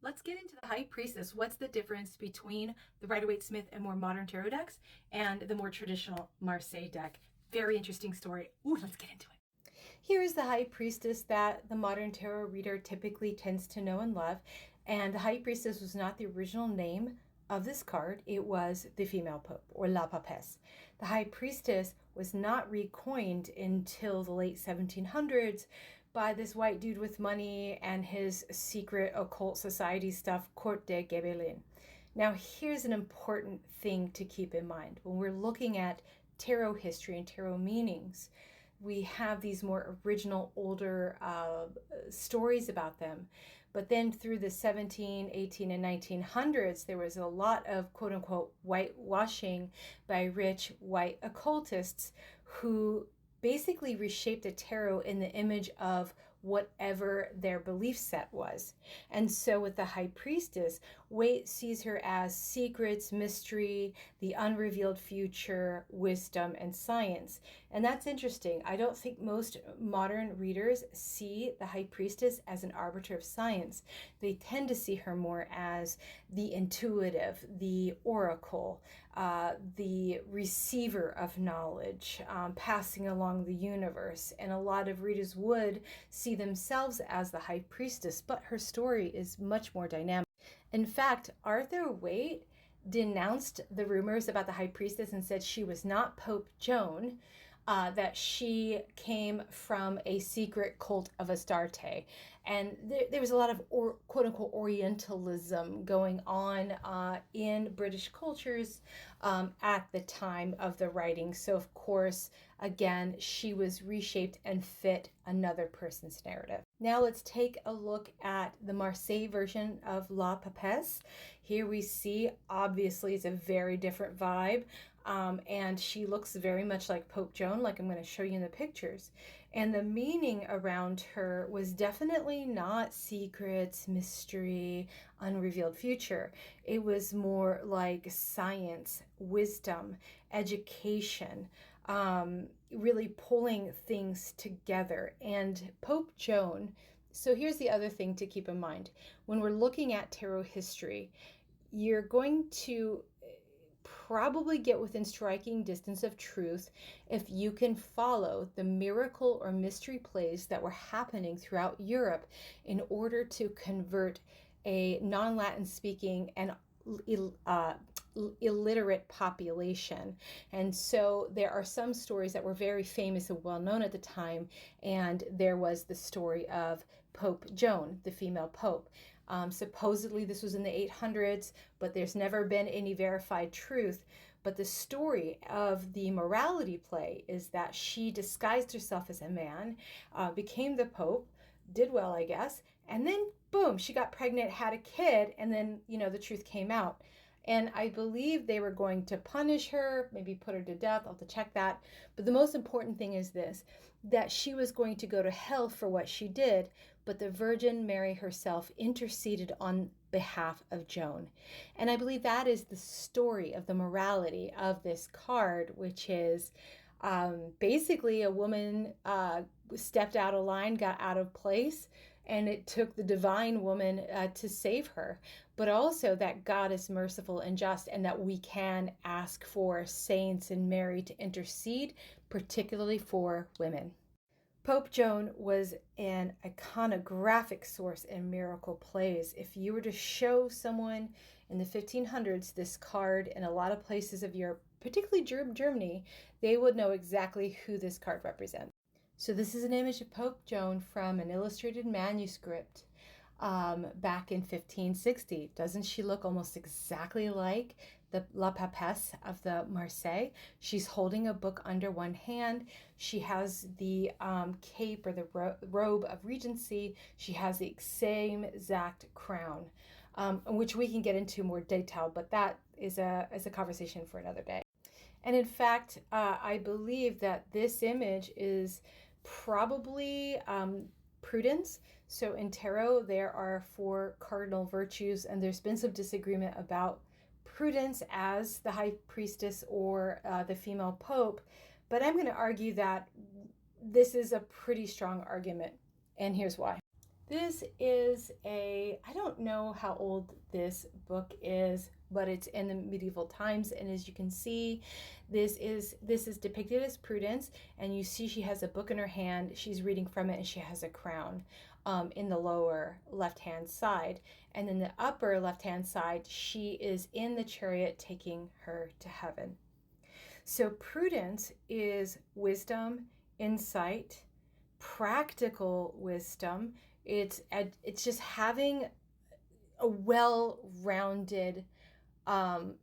Let's get into the High Priestess. What's the difference between the Rider-Waite-Smith and more modern tarot decks and the more traditional Marseille deck? Very interesting story. Ooh, let's get into it. Here is the High Priestess that the modern tarot reader typically tends to know and love. And the High Priestess was not the original name of this card. It was the female pope, or La Papesse. The High Priestess was not recoined until the late 1700s by this white dude with money and his secret occult society stuff, Court de Gebelin. Now, here's an important thing to keep in mind. When we're looking at tarot history and tarot meanings, we have these more original, older stories about them. But then through the 17, 18, and 1900s, there was a lot of quote-unquote whitewashing by rich white occultists who basically reshaped the tarot in the image of whatever their belief set was. And so with the High Priestess, Waite sees her as secrets, mystery, the unrevealed future, wisdom, and science. And that's interesting. I don't think most modern readers see the High Priestess as an arbiter of science. They tend to see her more as the intuitive, the oracle, the receiver of knowledge, passing along the universe. And a lot of readers would see themselves as the High Priestess, but her story is much more dynamic. In fact, Arthur Waite denounced the rumors about the High Priestess and said she was not Pope Joan, that she came from a secret cult of Astarte. And there was a lot of quote-unquote Orientalism going on in British cultures at the time of the writing. So, of course, again, she was reshaped and fit another person's narrative. Now let's take a look at the Marseille version of La Papesse. Here we see, obviously, it's a very different vibe. And she looks very much like Pope Joan, like I'm going to show you in the pictures. And the meaning around her was definitely not secrets, mystery, unrevealed future. It was more like science, wisdom, education, really pulling things together. And Pope Joan, so here's the other thing to keep in mind. When we're looking at tarot history, you're going to probably get within striking distance of truth if you can follow the miracle or mystery plays that were happening throughout Europe in order to convert a non-Latin speaking and illiterate population. And so there are some stories that were very famous and well known at the time, and there was the story of Pope Joan, the female pope. Supposedly this was in the 800s, but there's never been any verified truth. But the story of the morality play is that she disguised herself as a man, became the pope, did well, I guess, and then boom, she got pregnant, had a kid, and then, the truth came out. And I believe they were going to punish her, maybe put her to death. I'll have to check that. But the most important thing is this, that she was going to go to hell for what she did, but the Virgin Mary herself interceded on behalf of Joan. And I believe that is the story of the morality of this card, which is basically a woman stepped out of line, got out of place, and it took the divine woman to save her. But also that God is merciful and just, and that we can ask for saints and Mary to intercede, particularly for women. Pope Joan was an iconographic source in miracle plays. If you were to show someone in the 1500s this card in a lot of places of Europe, particularly Germany, they would know exactly who this card represents. So this is an image of Pope Joan from an illustrated manuscript back in 1560. Doesn't she look almost exactly like the La Papesse of the Marseille? She's holding a book under one hand. She has the cape or the robe of regency. She has the same exact crown, which we can get into more detail, but that is a conversation for another day. And in fact, I believe that this image is probably prudence. So in tarot, there are 4 cardinal virtues, and there's been some disagreement about prudence as the High Priestess or the female pope. But I'm going to argue that this is a pretty strong argument, and here's why. This is I don't know how old this book is, but it's in the medieval times. And as you can see, this is depicted as Prudence. And you see she has a book in her hand. She's reading from it, and she has a crown in the lower left-hand side. And in the upper left-hand side, she is in the chariot taking her to heaven. So prudence is wisdom, insight, practical wisdom. It's just having a well-rounded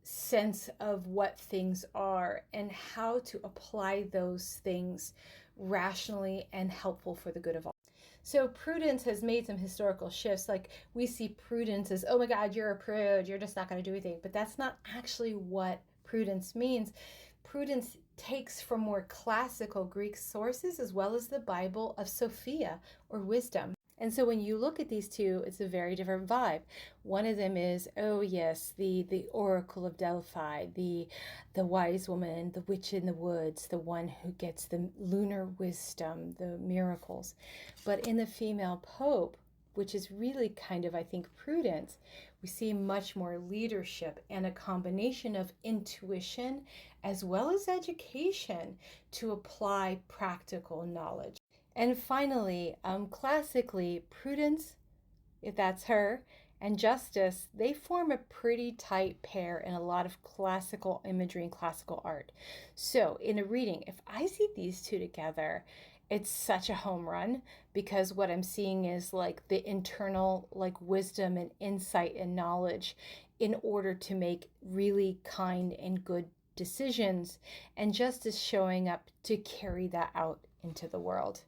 sense of what things are and how to apply those things rationally and helpful for the good of all. So prudence has made some historical shifts. Like we see prudence as, oh my God, you're a prude, you're just not going to do anything. But that's not actually what prudence means. Prudence takes from more classical Greek sources as well as the Bible of Sophia, or wisdom. And so when you look at these two, it's a very different vibe. One of them is, oh yes, the Oracle of Delphi, the wise woman, the witch in the woods, the one who gets the lunar wisdom, the miracles. But in the female pope, which is really kind of, I think, prudence, we see much more leadership and a combination of intuition as well as education to apply practical knowledge. And finally, classically, Prudence, if that's her, and Justice, they form a pretty tight pair in a lot of classical imagery and classical art. So in a reading, if I see these two together, it's such a home run, because what I'm seeing is like the internal like wisdom and insight and knowledge in order to make really kind and good decisions, and Justice showing up to carry that out into the world.